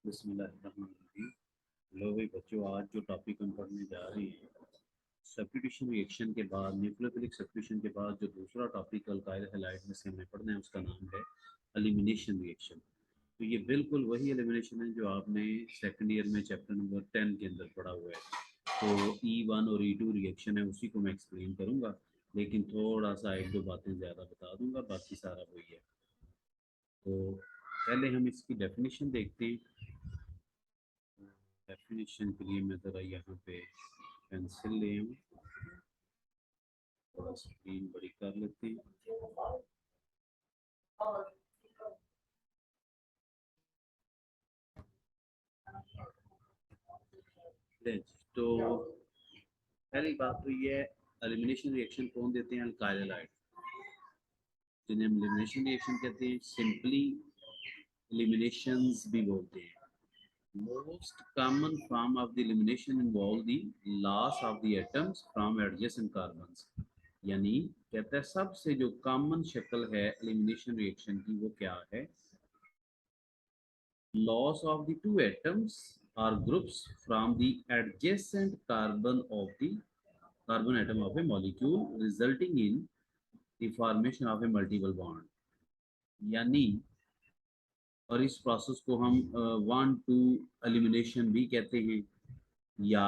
बिस्मिल्लाहिर्रहमानिर्रहीम। लो भाई बच्चों, आज जो टॉपिक हम पढ़ने जा रहे हैं, सब्स्टिट्यूशन रिएक्शन के बाद, न्यूक्लियोफिलिक सब्स्टिट्यूशन के बाद जो दूसरा टॉपिक अल्काइल हैलाइड में से हमें पढ़ना है उसका नाम है एलिमिनेशन रिएक्शन। तो ये बिल्कुल वही एलिमिनेशन है जो आपने सेकंड ईयर में चैप्टर नंबर 10 के अंदर पढ़ा हुआ है। तो E1 और E2 रिएक्शन है, उसी को मैं एक्सप्लेन करूंगा, लेकिन थोड़ा सा एक दो बातें ज़्यादा बता दूंगा, बाकी सारा वही है। तो पहले हम इसकी डेफिनेशन देखते हैं। डेफिनेशन के लिए मैं ज़रा यहाँ पे पेंसिल ले आऊँ, थोड़ा स्क्रीन बड़ी कर लेते हैं। तो पहली बात तो ये है, एलिमिनेशन रिएक्शन कौन देते हैं? अल्काइल हैलाइड, जिन्हें हम एलिमिनेशन रिएक्शन कहते हैं, सिंपली एलिमिनेशंस भी बोलते हैं। Most common form of the elimination involve the loss of the atoms from adjacent carbons। यानी कहता है सबसे जो कॉमन शक्ल है एलिमिनेशन रिएक्शन की वो क्या है? Loss of the two atoms or groups from the adjacent carbon of the carbon atom of a molecule resulting in the formation of a multiple bond। यानी और इस प्रोसेस को हम 1-2 एलिमिनेशन भी कहते हैं या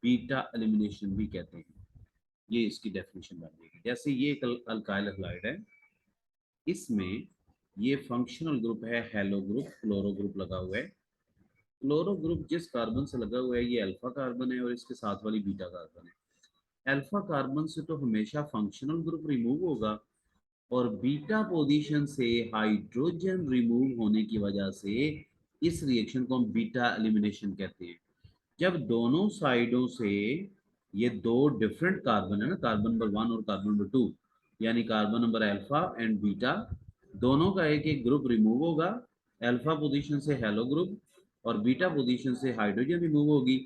बीटा एलिमिनेशन भी कहते हैं। ये इसकी डेफिनेशन बन जाएगी। जैसे ये एक अल्काइल हैलाइड है, इसमें ये फंक्शनल ग्रुप है हेलो ग्रुप, क्लोरो ग्रुप लगा हुआ है। क्लोरो ग्रुप जिस कार्बन से लगा हुआ है ये अल्फा कार्बन है और इसके साथ वाली बीटा कार्बन है। अल्फा कार्बन से तो हमेशा फंक्शनल ग्रुप रिमूव होगा और बीटा पोजीशन से हाइड्रोजन रिमूव होने की वजह से इस रिएक्शन को हम बीटा एलिमिनेशन कहते हैं। जब दोनों साइडों से ये दो डिफरेंट कार्बन है ना, कार्बन नंबर 1 और कार्बन नंबर 2, यानी carbon number alpha and beta, दोनों का एक एक ग्रुप रिमूव होगा। अल्फा पोजीशन से हेलो ग्रुप और बीटा पोजीशन से हाइड्रोजन रिमूव होगी।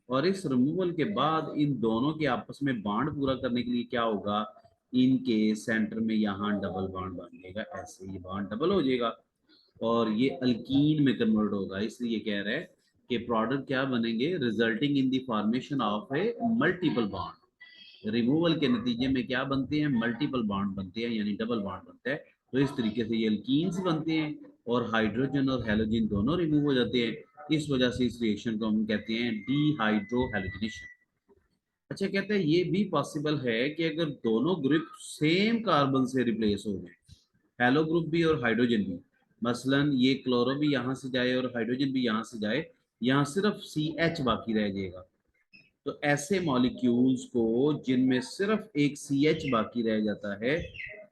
और इस रिमूवल के बाद इन दोनों के आपस में बॉन्ड पूरा करने के लिए क्या होगा? इनके सेंटर में यहाँ डबल बॉन्ड बन जाएगा, ऐसे ये बॉन्ड डबल हो जाएगा और ये अल्कीन में कन्वर्ट होगा। इसलिए कह रहे हैं कि प्रोडक्ट क्या बनेंगे? Resulting in the formation of A multiple bond. Removal के नतीजे में क्या बनते हैं? मल्टीपल बॉन्ड बनते हैं, यानी डबल बॉन्ड बनता है। तो इस तरीके से ये अल्कीन्स बनते हैं और हाइड्रोजन और हेलोजन दोनों रिमूव हो जाते हैं। इस वजह से इस रिएक्शन को हम कहते हैं डीहाइड्रोहेलोजिनेशन। अच्छा, कहते हैं ये भी पॉसिबल है कि अगर दोनों ग्रुप सेम कार्बन से रिप्लेस हो गए, हेलो ग्रुप भी और हाइड्रोजन भी, मसलन ये क्लोरो भी यहाँ से जाए और हाइड्रोजन भी यहाँ से जाए, यहाँ सिर्फ CH बाकी रह जाएगा। तो ऐसे मॉलिक्यूल्स को जिनमें सिर्फ एक CH बाकी रह जाता है,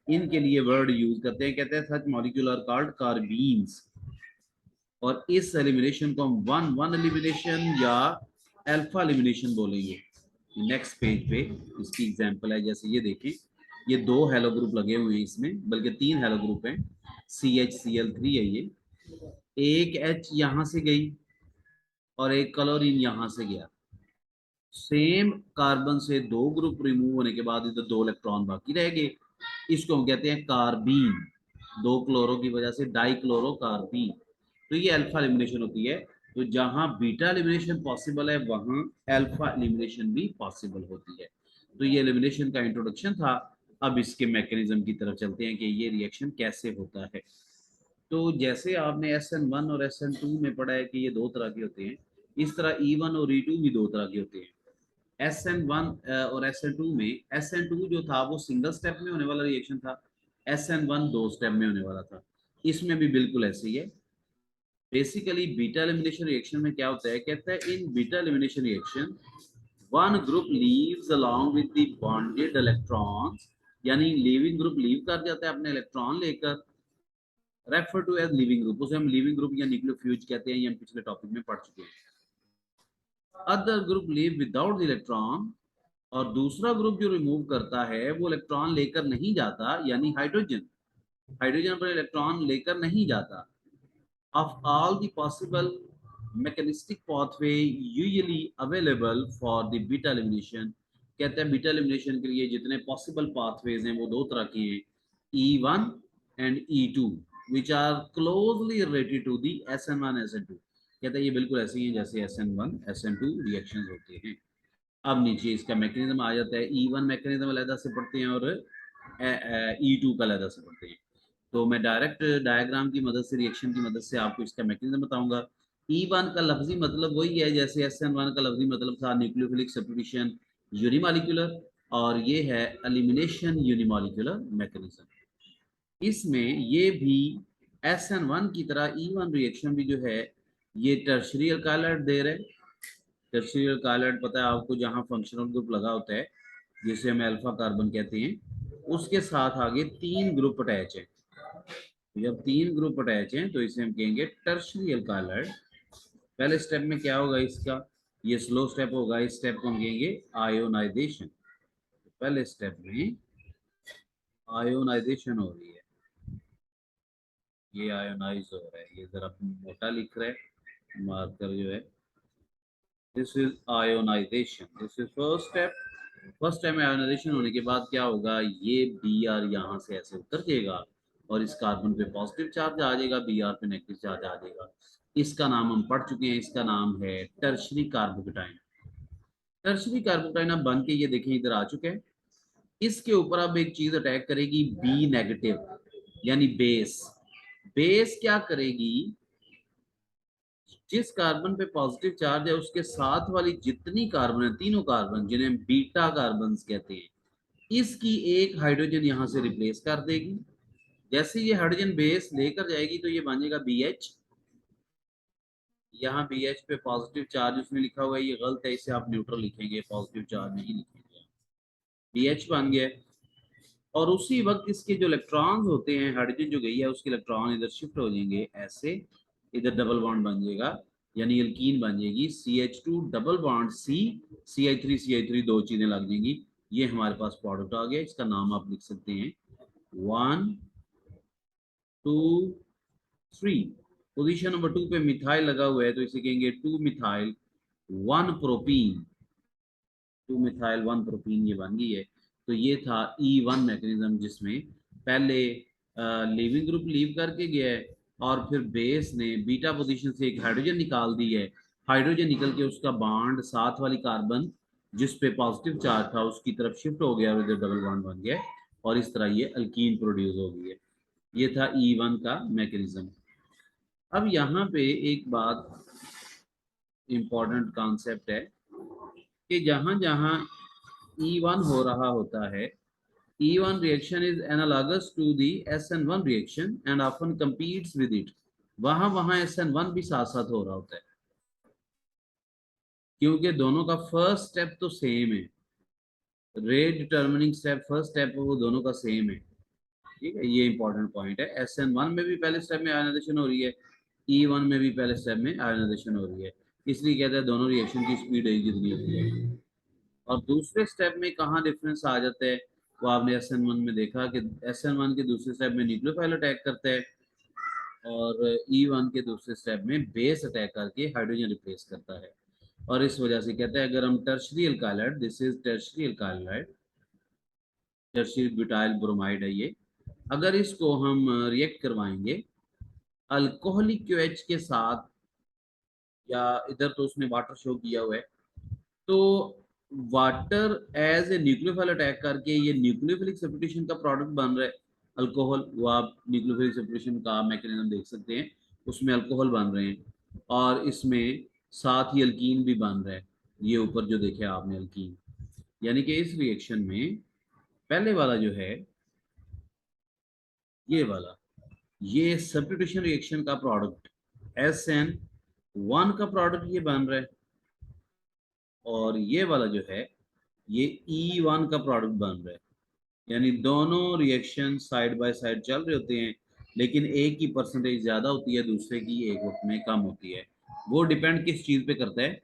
इनके लिए वर्ड यूज करते हैं, कहते हैं सच मॉलिक्यूल आर कॉल्ड कार्बीन्स। और इस एलिमिनेशन को हम वन वन एलिमिनेशन या अल्फा एलिमिनेशन बोलेंगे। नेक्स्ट पेज पे इसकी एग्जांपल है, जैसे ये देखें, ये दो हेलो ग्रुप लगे हुए हैं इसमें, बल्कि तीन हेलो ग्रुप हैं। CHCl3 है ये, एक H यहाँ से गई और एक क्लोरीन यहाँ से गया। सेम कार्बन से दो ग्रुप रिमूव होने के बाद इधर दो इलेक्ट्रॉन बाकी रह गए, इसको हम कहते हैं कार्बीन। दो क्लोरो की वजह से डाइक्लोरो कार्बीन। तो ये अल्फा एलिमिनेशन होती है। तो जहां बीटा एलिमिनेशन पॉसिबल है वहां अल्फा एलिमिनेशन भी पॉसिबल होती है। तो ये एलिमिनेशन का इंट्रोडक्शन था। अब इसके मैकेनिज्म की तरफ चलते हैं कि ये रिएक्शन कैसे होता है। तो जैसे आपने SN1 और SN2 में पढ़ा है कि ये दो तरह के होते हैं, इस तरह E1 और E2 भी दो तरह के होते हैं। SN1 और SN2 में, SN2 जो था वो सिंगल स्टेप में होने वाला रिएक्शन था, SN1 दो स्टेप में होने वाला था। इसमें भी बिल्कुल ऐसे ही है। बेसिकली बीटा एलिमिनेशन रिएक्शन में क्या होता है? कहता है in beta elimination reaction one group leaves along with the bonded electrons, यानी लिविंग ग्रुप लीव कर जाता है अपने इलेक्ट्रॉन लेकर, refer to as leaving group, उसे हम लिविंग ग्रुप या न्यूक्लियोफ्यूज कहते हैं, ये हम पिछले टॉपिक में पढ़ चुके हैं। Other group leave without the electron, और दूसरा ग्रुप जो रिमूव करता है वो इलेक्ट्रॉन लेकर नहीं जाता, यानी हाइड्रोजन, हाइड्रोजन पर इलेक्ट्रॉन लेकर नहीं जाता। Of all the possible mechanistic pathway usually available for the beta elimination, कहते हैं बीटा एलिमिनेशन के लिए जितने पॉसिबल पाथवेज हैं वो दो तरह के हैं, E1 and E2 which are closely related to the SN1 SN2। कहता है ये बिल्कुल ऐसे ही है जैसे SN1 SN2 रिएक्शंस होते हैं। अब नीचे इसका मैकेनिज्म आ जाता है। E1 मैकेनिज्म अलग से पढ़ते हैं और E2 का अलग से पढ़ते हैं। तो मैं डायरेक्ट डायग्राम की मदद से, रिएक्शन की मदद से आपको इसका मैकेनिज्म बताऊंगा। E1 का लफ्जी मतलब वही है जैसे SN1 का लफ्जी मतलब था, न्यूक्लियोफिलिक सब्स्टिट्यूशन यूनिमॉलिक्यूलर, और ये है एलिमिनेशन यूनिमॉलिक्यूलर मैकेनिज्म। इसमें ये भी SN1 की तरह E1 रिएक्शन भी जो है ये टर्शरी अल्काइलाइड दे रहे। टर्शरी अल्काइलाइड पता है आपको, जहां फंक्शनल ग्रुप लगा होता है जिसे हम अल्फा कार्बन कहते हैं, उसके साथ आगे 3 ग्रुप अटैच है। जब 3 ग्रुप अटैच हैं तो इसे हम कहेंगे टर्शरी अल्काइलाइड। पहले स्टेप में क्या होगा इसका, ये स्लो स्टेप होगा, इस स्टेप को हम कहेंगे आयोनाइजेशन। पहले स्टेप में आयोनाइजेशन हो रही है, ये आयोनाइज हो रहा है, ये जरा मोटा लिख रहा है मार्कर जो है। This is ionization, this is first step. First step में आयोनाइजेशन होने के बाद क्या होगा, ये Br यहाँ से ऐसे उतर जाएगा और इस कार्बन पे पॉजिटिव चार्ज आ जाएगा, Br पे नेगेटिव चार्ज आ जाएगा। इसका नाम हम पढ़ चुके हैं, इसका नाम है टर्शरी कार्बोकेटाइन। टर्शरी कार्बोकेटाइन अब बन के ये देखें इधर आ चुके हैं। इसके ऊपर अब एक चीज अटैक करेगी बी नेगेटिव, यानी बेस। बेस क्या करेगी, जिस कार्बन पे पॉजिटिव चार्ज है उसके साथ वाली जितनी कार्बन है, तीनों कार्बन जिन्हें बीटा कार्बन कहते हैं, इसकी एक हाइड्रोजन यहां से रिप्लेस कर देगी। जैसे ये हाइड्रोजन बेस लेकर जाएगी तो ये बनेगा BH। यहाँ BH पे पॉजिटिव चार्ज उसमें लिखा हुआ है, ये गलत है, इसे आप न्यूट्रल लिखेंगे, पॉजिटिव चार्ज नहीं लिखेंगे। BH बन गया। और उसी वक्त इसके जो इलेक्ट्रॉन्स होते हैं, हाइड्रोजन जो गई है उसके इलेक्ट्रॉन इधर शिफ्ट हो जाएंगे ऐसे, इधर डबल बॉन्ड बन जाएगा, यानी एल्कीन बन जाएगी CH2 double bond C, CH3 दो चीजें लग जाएंगी। ये हमारे पास प्रोडक्ट आ गया। इसका नाम आप लिख सकते हैं 1 2 3। पोजीशन नंबर 2 पे मिथाइल लगा हुआ है तो इसे कहेंगे 2 मिथाइल 1 प्रोपीन। 2 मिथाइल 1 प्रोपीन ये बन गई है। तो ये था E1 मैकेनिज्म, जिसमें पहले लीविंग ग्रुप लीव करके गया है और फिर बेस ने बीटा पोजीशन से एक हाइड्रोजन निकाल दी है। हाइड्रोजन निकल के उसका बॉन्ड साथ वाली कार्बन जिस पे पॉजिटिव चार्ज था उसकी तरफ शिफ्ट हो गया और इधर डबल बॉन्ड बन गया और इस तरह ये अल्कीन प्रोड्यूस हो गई है। ये था E1 का मैकेनिज्म। अब यहाँ पे एक बात इंपॉर्टेंट कॉन्सेप्ट है कि जहां जहां E1 हो रहा होता है, E1 reaction is analogous to the SN1 reaction and often competes with it। वहां वहां SN1 भी साथ साथ हो रहा होता है, क्योंकि दोनों का फर्स्ट स्टेप तो सेम है। Rate determining step, first step वो दोनों का सेम है। ठीक है, ये इंपॉर्टेंट पॉइंट है। SN1 में भी पहले स्टेप में आयोनाइजेशन हो रही है, E1 में भी पहले स्टेप में आयोनाइजेशन हो रही है। इसलिए कहते हैं दोनों रिएक्शन की स्पीड एक जितनी होती है। और दूसरे स्टेप में कहाँ डिफरेंस आ जाता है, वो आपने SN1 में देखा कि SN1 के दूसरे स्टेप में न्यूक्लियोफाइल अटैक करता है और E1 के दूसरे स्टेप में बेस अटैक करके हाइड्रोजन रिप्लेस करता है। और इस वजह से कहते हैं अगर हम tertiary alkyl halide, this is tertiary alkyl halide, tertiary butyl bromide है ये, अगर इसको हम रिएक्ट करवाएंगे अल्कोहलिक QH के साथ, या इधर तो उसने वाटर शो किया हुआ है, तो water as a nucleophile attack करके ये न्यूक्लियोफिलिक सब्स्टिट्यूशन का प्रोडक्ट बन रहा है अल्कोहल। वो आप न्यूक्लियोफिलिक सब्स्टिट्यूशन का मैकेनिज्म देख सकते हैं, उसमें अल्कोहल बन रहे हैं और इसमें साथ ही अल्कीन भी बन रहा है। ये ऊपर जो देखे आपने अल्कीन, यानी कि इस रिएक्शन में पहले वाला जो है ये वाला, ये सब्स्टिट्यूशन रिएक्शन का प्रोडक्ट SN1 का प्रोडक्ट ये बन रहा है, और ये वाला जो है ये E1 का प्रोडक्ट बन रहा है। यानी दोनों रिएक्शन साइड बाय साइड चल रहे होते हैं, लेकिन एक की परसेंटेज ज्यादा होती है, दूसरे की एक वक्त में कम होती है। वो डिपेंड किस चीज पे करता है।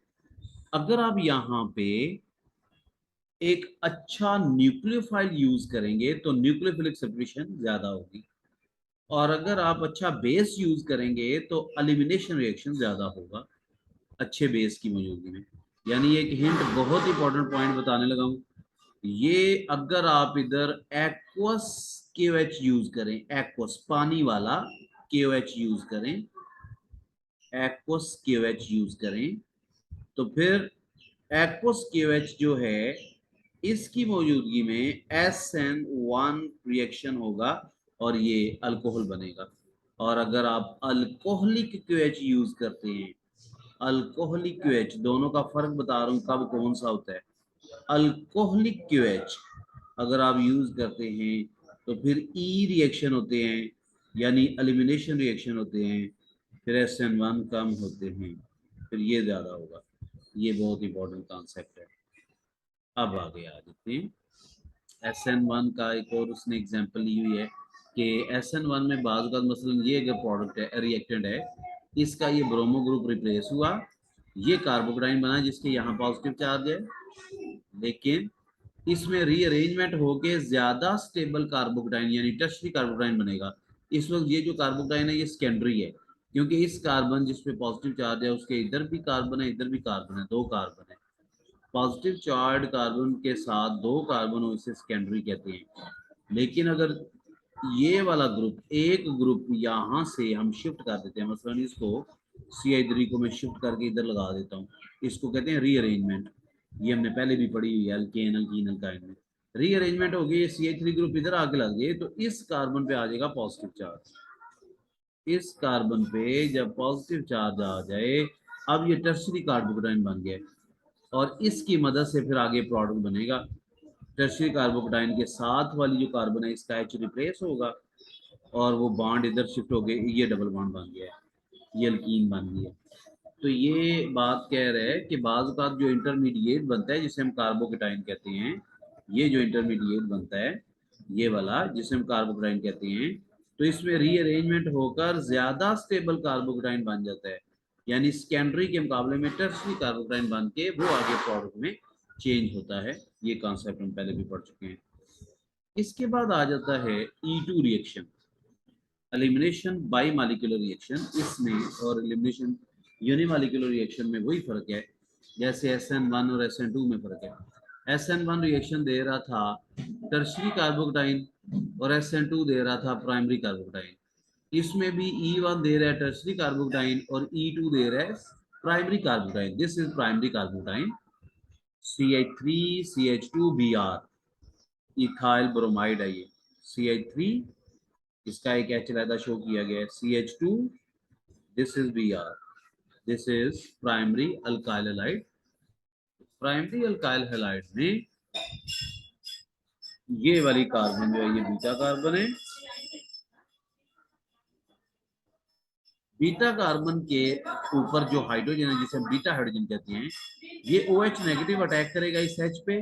अगर आप यहाँ पे एक अच्छा न्यूक्लियोफाइल यूज करेंगे तो न्यूक्लियोफिलिक सब्स्टिट्यूशन ज्यादा होगी, और अगर आप अच्छा बेस यूज करेंगे तो एलिमिनेशन रिएक्शन ज्यादा होगा अच्छे बेस की मौजूदगी में। यानी एक हिंट, बहुत इंपॉर्टेंट पॉइंट बताने लगा हूं, ये अगर आप इधर एक्वस KOH यूज करें, एक्वस पानी वाला KOH यूज करें, एक्वस KOH यूज करें तो फिर एक्वस KOH जो है इसकी मौजूदगी में SN1 रिएक्शन होगा और ये अल्कोहल बनेगा। और अगर आप अल्कोहलिक QH यूज करते हैं, अल्कोहलिक QH, दोनों का फर्क बता रहा हूं कब कौन सा होता है। अल्कोहलिक QH अगर आप यूज करते हैं तो फिर ई रिएक्शन होते हैं, यानी एलिमिनेशन रिएक्शन होते हैं, फिर SN1 कम होते हैं, फिर ये ज्यादा होगा। ये बहुत इंपॉर्टेंट कॉन्सेप्ट है। अब आगे आ जाते हैं। SN1 का एक और उसने एग्जांपल ली हुई है कि SN1 में बाज़ का मसलन ये अगर प्रोडक्ट है, रिएक्टेंट है, इसका ये ब्रोमो ग्रुप रिप्लेस हुआ, ये कार्बोकेटाइन बना जिसके यहाँ पॉजिटिव चार्ज है, लेकिन इसमें रीअरेंजमेंट होके ज्यादा स्टेबल कार्बोकेटाइन यानी टर्शरी कार्बोकेटाइन बनेगा। इस वक्त ये जो कार्बोकेटाइन है ये सेकेंडरी है, क्योंकि इस कार्बन जिसपे पॉजिटिव चार्ज है उसके इधर भी कार्बन है, इधर भी कार्बन है, दो कार्बन है। पॉजिटिव चार्ज कार्बन के साथ दो कार्बन हो, इसे सेकेंडरी कहते हैं। लेकिन अगर ये वाला ग्रुप, एक ग्रुप यहाँ से हम शिफ्ट कर देते हैं, मसलन इसको CH3 को मैं शिफ्ट करके इधर लगा देता हूँ, इसको कहते हैं रीअरेंजमेंट। ये हमने पहले भी पढ़ी हुई है अल्केन अल्कीन अल्काइन में। रीअरेंजमेंट हो गई, CH3 ग्रुप इधर आके लग जाए तो इस कार्बन पे आ जाएगा पॉजिटिव चार्ज। इस कार्बन पे जब पॉजिटिव चार्ज आ जाए, अब ये टर्शरी कार्बोकेटाइन बन गया और इसकी मदद से फिर आगे प्रोडक्ट बनेगा। टर्शरी कार्बोकेटाइन के साथ वाली जो कार्बन है इसका H रिप्लेस होगा और वो बॉन्ड इधर शिफ्ट हो गए, ये डबल बॉन्ड बन गया है, ये अल्कीन बन गया। तो ये बात कह रहे हैं कि बाज़ का जो इंटरमीडिएट बनता है जिसे हम कार्बोकेटाइन कहते हैं, ये जो इंटरमीडिएट बनता है ये वाला जिसे हम कार्बोकेटाइन कहते हैं, तो इसमें रीअरेंजमेंट होकर ज्यादा स्टेबल कार्बोकेटाइन बन जाता है, यानी सेकेंडरी के मुकाबले में टर्शरी कार्बोकेटाइन बन के वो आगे प्रोडक्ट में चेंज होता है। ये कॉन्सेप्ट हम पहले भी पढ़ चुके हैं। इसके बाद आ जाता है E2 reaction, elimination by molecular reaction. इसमें और एलिमिनेशन यूनिमालिक्यूलर रिएक्शन में वही फर्क है जैसे SN1 और SN2 में फर्क है। SN1 रिएक्शन दे रहा था टर्शरी कार्बोकेटाइन और SN2 दे रहा था प्राइमरी कार्बोकेटाइन। इसमें भी E1 दे रहा है टर्शरी कार्बोकेटाइन और E2 दे रहा है primary carbocation. This is primary carbocation CH3 CH2 Br, ethyl bromide है ये। CH3, इसका एक H अलग शो किया गया है, CH2, this is Br, this is primary alkyl halide. Primary alkyl halide में ये वाली कार्बन जो है ये बीटा कार्बन है। बीटा कार्बन के ऊपर जो हाइड्रोजन है जिसे हम बीटा हाइड्रोजन कहते हैं, ये OH नेगेटिव अटैक करेगा इस H पे।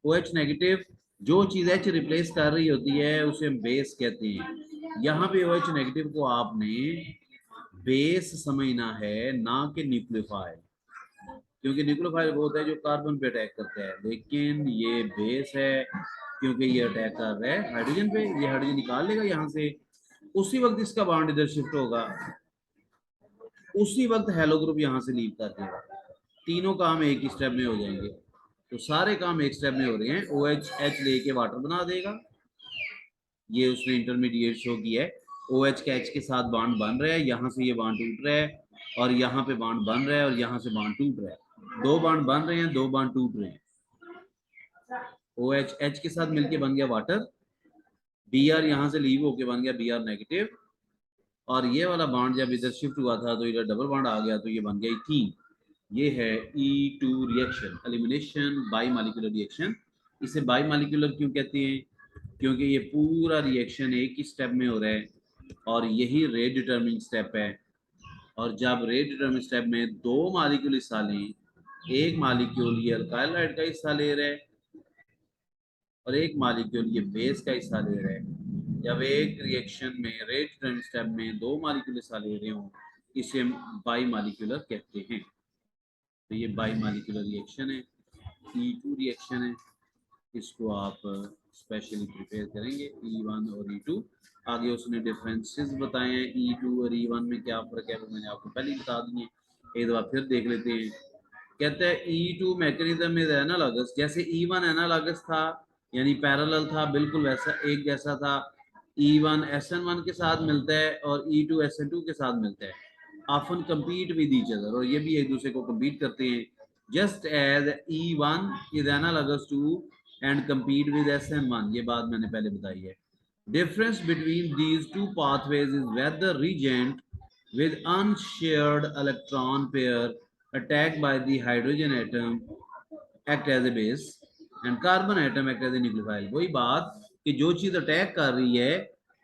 OH नेगेटिव जो चीज H रिप्लेस कर रही होती है उसे हम बेस कहते हैं। यहाँ पे OH नेगेटिव को आपने बेस समझना है, ना कि न्यूक्लियोफाइल, क्योंकि न्यूक्लियोफाइल वो होता है जो कार्बन पे अटैक करता है, लेकिन ये बेस है क्योंकि ये अटैक कर रहा है हाइड्रोजन पे। ये हाइड्रोजन निकाल लेगा यहाँ से, उसी वक्त इसका बॉन्ड इधर शिफ्ट होगा, उसी वक्त हेलो ग्रुप यहाँ से लीव कर देगा। तीनों काम एक ही स्टेप में हो जाएंगे। तो सारे काम एक स्टेप में हो रहे हैं। OH H लेके वाटर बना देगा, ये उसने इंटरमीडिएट शो किया है। OH का H के साथ बॉन्ड बन रहा है, यहाँ से ये बॉन्ड टूट रहा है और यहाँ पे बॉन्ड बन रहा है और यहाँ से बॉन्ड टूट रहा है। दो बॉन्ड बन रहे हैं, दो बॉन्ड टूट रहे हैं। OH H के साथ मिलके बन गया वाटर, Br यहाँ से लीव होके बन गया Br नेगेटिव, और ये वाला बॉन्ड जब इधर शिफ्ट हुआ था तो इधर डबल बॉन्ड आ गया तो ये बन गया इथीन। ये है E2 reaction, elimination by molecular reaction. इसे बाई मालिक्यूलर क्यों कहते हैं? क्योंकि ये पूरा रिएक्शन एक ही स्टेप में हो रहा है और यही रेट डिटर्मिनिंग स्टेप है। और जब रेट डिटर्मिनिंग स्टेप में दो मालिक्यूल हिस्सा लें, एक मालिक्यूल ये अल्काइल हाइड का हिस्सा ले रहा है और एक मालिक्यूल ये बेस का हिस्सा ले रहा है, जब एक रिएक्शन में रेट डिटर्मिनिंग स्टेप में दो मालिक्यूल हिस्सा ले रहे हो, इसे हम बाई मालिक्यूलर कहते हैं। तो ये बाई मालिक्यूलर रिएक्शन है, E2 रिएक्शन है। इसको आप स्पेशली प्रिपेयर करेंगे, E1 और E2। आगे उसने डिफरेंसेस बताए हैं E2 और E1 में क्या फर्क है, वो मैंने आपको पहले ही बता दिए, एक दफा फिर देख लेते हैं। कहते हैं E2 मैकेनिज्म इज एनालॉगस, जैसे E1 एनालॉगस था यानी पैरेलल था, बिल्कुल वैसा एक जैसा था। E1 SN1 के साथ मिलता है और E2 SN2 के साथ मिलता है। often compete with each other, और ये भी एक दूसरे को compete करते हैं. Just as E1 is analogous to and compete with SN1, ये बात मैंने पहले बताई है. Difference between these two pathways is whether reagent with unshared electron pair attacked by the hydrogen atom act as a base and carbon atom act as a nucleophile. वही बात कि जो चीज अटैक कर रही है,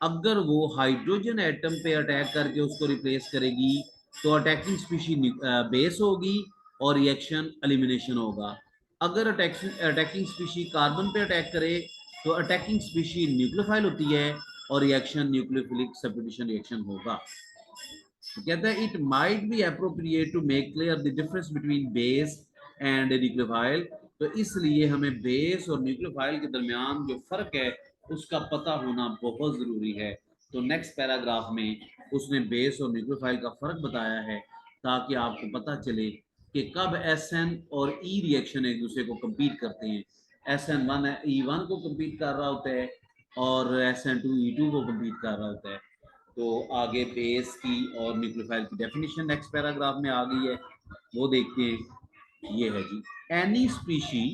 अगर वो हाइड्रोजन एटम पे अटैक करके उसको रिप्लेस करेगी तो अटैकिंग स्पीशी बेस होगी और रिएक्शन एलिमिनेशन होगा. अगर अटैकिंग स्पीशी कार्बन पे अटैक करे तो अटैकिंग स्पीशी न्यूक्लियोफाइल होती है और रिएक्शन न्यूक्लियोफिलिक सब्स्टिट्यूशन रिएक्शन होगा. कहता है it might be appropriate to make clear the difference between base and nucleophile. तो इसलिए हमें बेस और न्यूक्लियोफाइल के दरमियान जो फर्क है उसका पता होना बहुत जरूरी है. तो नेक्स्ट पैराग्राफ में उसने बेस और न्यूक्लियोफाइल का फर्क बताया है ताकि आपको पता चले कि कब SN और E रिएक्शन एक दूसरे को कंपीट करते हैं. SN1 E1 को कंपीट कर रहा होता है और SN2 E2 को कंपीट कर रहा होता है. तो आगे बेस की और न्यूक्लियोफाइल की डेफिनेशन नेक्स्ट पैराग्राफ में आ गई है, वो देखते हैं. ये है जी, एनी स्पीशी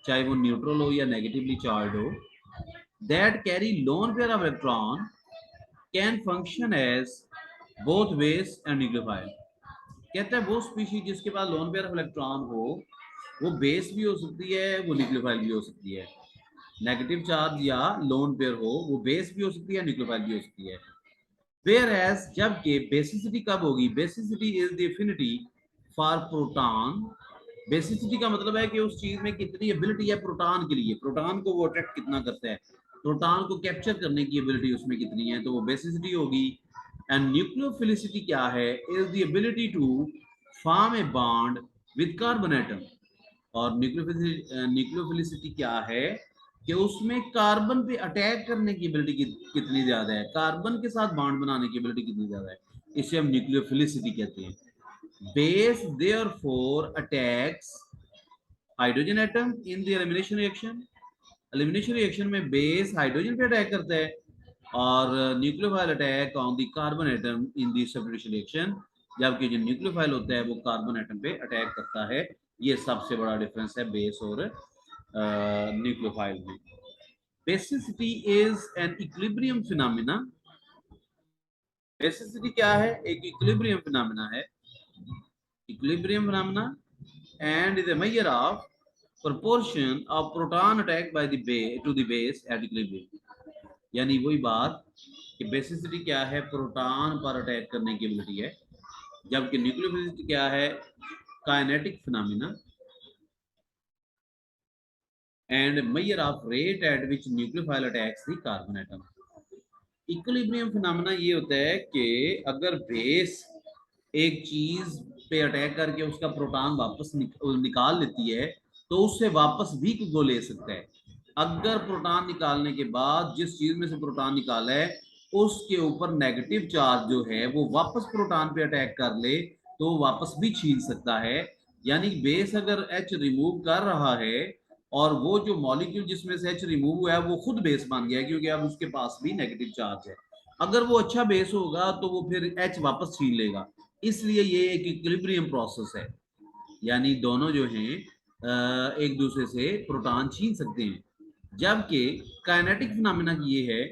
चाहे वो न्यूट्रल हो या नेगेटिवली चार्ज हो that carry lone pair of electron can function as both base and nucleophile. कहता है वो स्पीशी जिसके पास लोन पेयर ऑफ इलेक्ट्रॉन हो वो बेस भी हो सकती है, वो न्यूक्लियोफाइल भी हो सकती है. नेगेटिव चार्ज या लोन पेयर हो वो बेस भी हो सकती है, न्यूक्लियोफाइल भी हो सकती है. Whereas जबकि बेसिसिटी कब होगी, basicity is the affinity for proton. Basicity का मतलब है कि उस चीज में कितनी एबिलिटी है प्रोटॉन के लिए, प्रोटॉन को वो अट्रैक्ट कितना करता है, प्रोटॉन को कैप्चर करने की एबिलिटी उसमें कितनी है, तो वो बेसिसिटी होगी. एंड न्यूक्लियोफिलिसिटी क्या है, is the ability to form a bond with carbon atom. और न्यूक्लियोफिलिसिटी क्या है कि उसमें कार्बन पे अटैक करने की एबिलिटी कितनी ज्यादा है, कार्बन के साथ बॉन्ड बनाने की एबिलिटी कितनी ज्यादा है, इसे हम न्यूक्लियोफिलिसिटी कहते हैं. Base therefore attacks hydrogen atom in the elimination reaction. Elimination reaction में बेस हाइड्रोजन पे अटैक करता है और nucleophile attack on the carbon atom in the substitution reaction. जबकि जो न्यूक्लियोफाइल होता है वो कार्बन एटम पे अटैक करता है. ये सबसे बड़ा डिफरेंस है बेस और न्यूक्लियोफाइल में. Basicity is an equilibrium phenomena. Basicity क्या है, एक equilibrium phenomena है, equilibrium phenomena and is a measure of proportion of proton attack by the base to the base at equilibrium. यानी वही बात कि बेसिसिटी क्या है, प्रोटॉन पर अटैक करने की एबिलिटी है, जबकि न्यूक्लियोफिलिसिटी क्या है, kinetic phenomena and measure of rate at which nucleophile attacks the carbon atom. Equilibrium phenomena ये होता है कि अगर बेस एक चीज पे अटैक करके उसका प्रोटॉन वापस निकाल लेती है तो उससे वापस भी वो ले सकता है. अगर प्रोटॉन निकालने के बाद जिस चीज में से प्रोटॉन निकाला है उसके ऊपर नेगेटिव चार्ज जो है वो वापस प्रोटॉन पे अटैक कर ले तो वापस भी छीन सकता है. यानी बेस अगर H रिमूव कर रहा है और वो जो मॉलिक्यूल जिसमें से H रिमूव हुआ है वो खुद बेस बन गया क्योंकि अब उसके पास भी नेगेटिव चार्ज है. अगर वो अच्छा बेस होगा तो वो फिर H वापस छीन लेगा. इसलिए ये एक इक्विलिब्रियम प्रोसेस है, यानी दोनों जो हैं एक दूसरे से प्रोटॉन छीन सकते हैं. जबकि काइनेटिक फिनोमेना ये है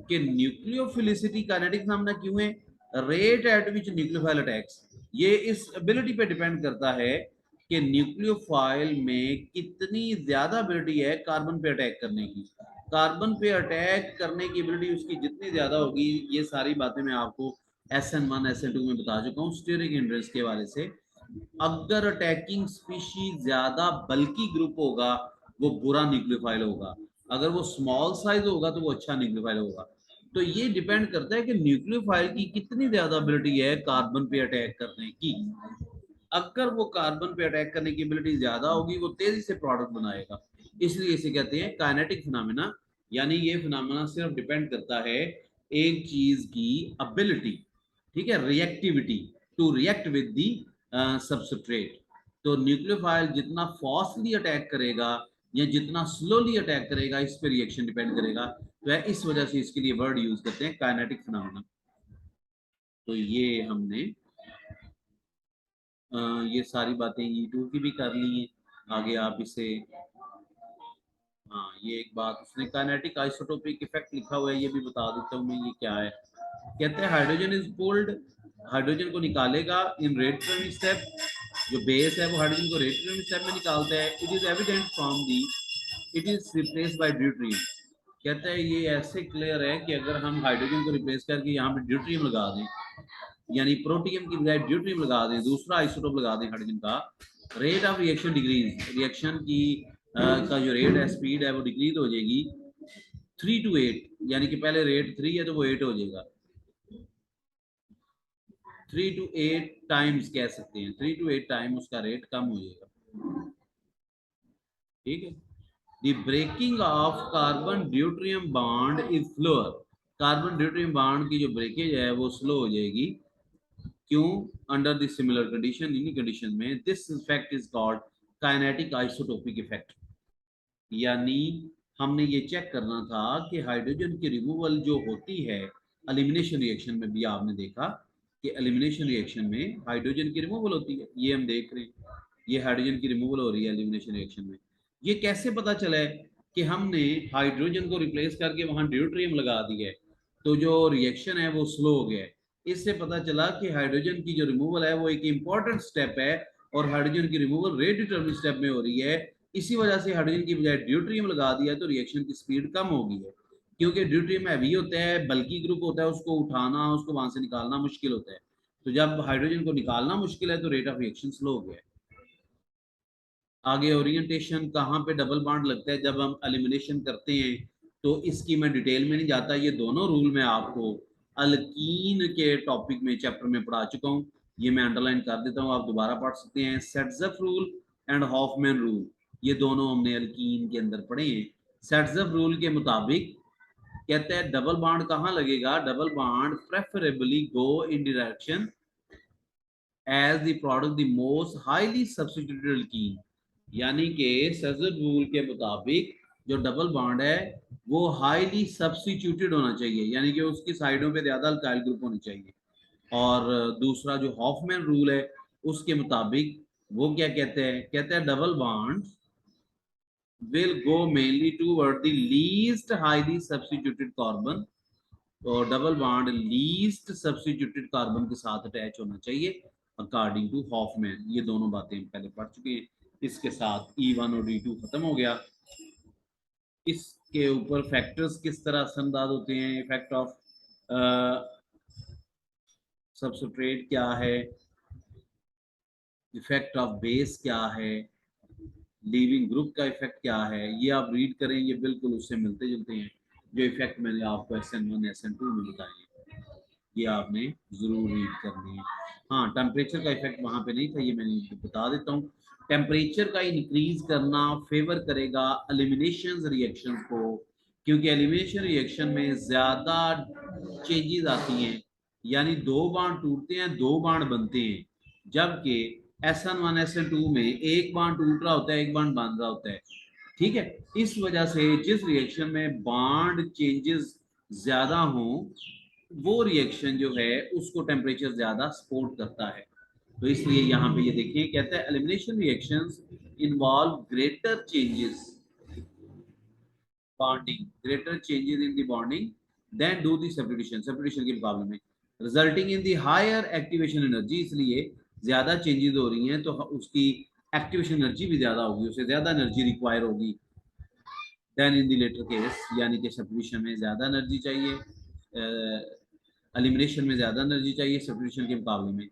कि न्यूक्लियोफिलिसिटी काइनेटिक फिनोमेना क्यों है, rate at which nucleophile attacks, ये इस एबिलिटी पे डिपेंड करता है कि न्यूक्लियोफाइल में कितनी ज्यादा एबिलिटी है कार्बन पे अटैक करने की. कार्बन पे अटैक करने की एबिलिटी उसकी जितनी ज्यादा होगी, ये सारी बातें मैं आपको SN1 SN2 में बता चुका हूँ स्टीयरिक हिंड्रेंस के हवाले से. अगर अटैकिंग स्पीशीज ज्यादा बल्कि ग्रुप होगा वो बुरा न्यूक्लियोफाइल होगा, अगर वो स्मॉल साइज होगा तो वो अच्छा न्यूक्लियोफाइल होगा. तो ये डिपेंड करता है कि न्यूक्लियोफाइल की कितनी ज्यादा एबिलिटी है कार्बन पे अटैक करने की. अगर वो कार्बन पे अटैक करने की एबिलिटी ज्यादा होगी वो तेजी से प्रोडक्ट बनाएगा, इसलिए इसे कहते हैं काइनेटिक फिनोमेना. यानी ये फिनोमेना सिर्फ डिपेंड करता है एक चीज की एबिलिटी, ठीक है, reactivity to react with the substrate. तो न्यूक्लियोफाइल जितना फास्टली अटैक करेगा या जितना स्लोली अटैक करेगा इस पर रिएक्शन डिपेंड करेगा. तो इस वजह से इसके लिए वर्ड यूज करते हैं काइनेटिक फिनोमेना. तो ये हमने ये सारी बातें E2 की भी कर ली हैं। आगे आप इसे, हाँ ये एक बात उसने काइनेटिक आइसोटोपिक इफेक्ट लिखा हुआ है, ये भी बता देता हूँ मैं ये क्या है। कहते हैं हाइड्रोजन इज पुल्ड, हाइड्रोजन को निकालेगा इन रेट स्टेप, जो बेस है वो हाइड्रोजन को रेट स्टेप में निकालता है। It is evident from the it is replace by deuterium. कहता है ये ऐसे क्लियर है कि अगर हम हाइड्रोजन को रिप्लेस करके यहाँ पे ड्यूट्रियम लगा दें, यानी प्रोटियम की बजाय ड्यूट्रियम लगा दें, दूसरा आइसोटोप लगा दें हाइड्रोजन का, rate of reaction decrease, reaction की का जो रेट है, स्पीड है, वो डिक्रीज हो जाएगी 3 to 8, यानी कि पहले रेट 3 है तो वो 8 हो जाएगा, 3 to 8 टाइम्स कह सकते हैं, 3 to 8 टाइम उसका रेट कम हो जाएगा। ठीक है। The breaking of carbon deuterium bond is slower, carbon deuterium bond की जो ब्रेकेज है वो स्लो हो जाएगी। क्यों? अंडर द सिमिलर कंडीशन, इन्हीं कंडीशन में this effect is called kinetic isotopic effect. यानी हमने ये चेक करना था कि हाइड्रोजन की रिमूवल जो होती है एलिमिनेशन रिएक्शन में, भी आपने देखा कि एलिमिनेशन रिएक्शन में हाइड्रोजन की रिमूवल होती है, ये हम देख रहे हैं, ये हाइड्रोजन की रिमूवल हो रही है एलिमिनेशन रिएक्शन में। ये कैसे पता चला है कि हमने हाइड्रोजन को रिप्लेस करके वहां ड्यूट्रियम लगा दिया है तो जो रिएक्शन है वो स्लो हो गया है। इससे पता चला कि हाइड्रोजन की जो रिमूवल है वो एक इंपॉर्टेंट स्टेप है और हाइड्रोजन की रिमूवल रेट डिटरमिनेंट स्टेप में हो रही है। इसी वजह से हाइड्रोजन की बजाय ड्यूट्रियम लगा दिया तो रिएक्शन की स्पीड कम हो गई है, क्योंकि ड्यूट्रियम हैवी होता है, बल्कि ग्रुप होता है, उसको उठाना, उसको वहां से निकालना मुश्किल होता है। तो जब हाइड्रोजन को निकालना मुश्किल है तो रेट ऑफ रिएक्शन स्लो हो गया है। आगे ओरिएंटेशन कहाँ पे डबल बॉन्ड लगता है जब हम एलिमिनेशन करते हैं, तो इसकी मैं डिटेल में नहीं जाता, ये दोनों रूल मैं आपको अल्कीन के टॉपिक में चैप्टर में पढ़ा चुका हूँ, ये मैं अंडरलाइन कर देता हूँ, आप दोबारा पढ़ सकते हैं। सेट्ज़फ रूल एंड हॉफमैन रूल, ये दोनों हमने अल्कीन के अंदर पढ़े हैं। सेट्ज़फ रूल के मुताबिक कहते हैं डबल बॉन्ड कहाँ लगेगा, double bond preferably go in direction as the product the most highly substituted alkene, यानी कि सेट्ज़फ रूल के मुताबिक जो डबल बॉन्ड है वो हाईली सब्स्टिट्यूटेड होना चाहिए, यानी कि उसकी साइडों पे ज्यादा अल्काइल ग्रुप होने चाहिए। और दूसरा जो हॉफमैन रूल है उसके मुताबिक वो क्या कहते हैं, कहते हैं double bond will go mainly toward the least highly substituted carbon, तो double bond least substituted carbon के साथ अटैच होना चाहिए अकॉर्डिंग टू हॉफमैन। ये दोनों बातें हम पहले पढ़ चुके हैं। इसके साथ E1 और E2 खत्म हो गया। इसके ऊपर फैक्टर्स किस तरह असरअंदाज होते हैं, इफेक्ट ऑफ सबस्ट्रेट क्या है, इफेक्ट ऑफ बेस क्या है, लीविंग ग्रुप का इफेक्ट क्या है, ये आप रीड करें, ये बिल्कुल उससे मिलते जुलते हैं जो इफेक्ट मैंने आपको SN1 SN2 में बताए हैं, ये आपने जरूर रीड करनी है। हाँ, टेम्परेचर का इफेक्ट वहां पे नहीं था, ये मैंने बता देता हूँ। टेम्परेचर का इंक्रीज करना फेवर करेगा एलिमिनेशन रिएक्शन को, क्योंकि एलिमिनेशन रिएक्शन में ज्यादा चेंजेस आती हैं, यानी दो बांड टूटते हैं, दो बांड बनते हैं, जबकि SN1 SN2 में एक बांड टूट रहा होता है, एक बांड बन रहा होता है। ठीक है, इस वजह से जिस रिएक्शन में बांड चेंजेस ज्यादा हों वो रिएक्शन जो है उसको टेम्परेचर ज्यादा सपोर्ट करता है। तो इसलिए यहाँ पे ये देखिए, कहता है elimination reactions involve greater changes bonding, greater changes in the bonding than do the substitution, substitution के मुकाबले में, resulting in the higher activation energy, इसलिए ज्यादा चेंजेस हो रही हैं तो उसकी एक्टिवेशन एनर्जी भी ज्यादा होगी, उसे ज्यादा एनर्जी रिक्वायर होगी then in the latter case, यानी कि सब्स्टिट्यूशन में ज्यादा एनर्जी चाहिए, एलिमिनेशन में ज्यादा एनर्जी चाहिए सब्स्टिट्यूशन के मुकाबले में।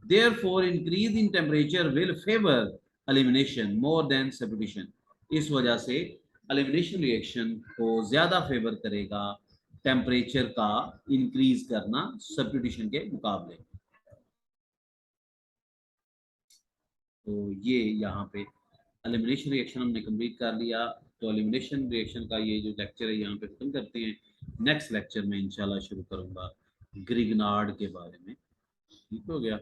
Therefore, increase in temperature will favor elimination more than substitution, इस वजह से एलिमिनेशन रिएक्शन को ज्यादा फेवर करेगा टेम्परेचर का इंक्रीज करना सब्स्टिट्यूशन के मुकाबले। तो ये यहाँ पे एलिमिनेशन रिएक्शन हमने कंप्लीट कर लिया। तो एलिमिनेशन रिएक्शन का ये जो लेक्चर है यहाँ पे खत्म करते हैं। नेक्स्ट लेक्चर में इंशाल्लाह शुरू करूंगा ग्रिग्नार्ड के बारे में। ठीक हो गया।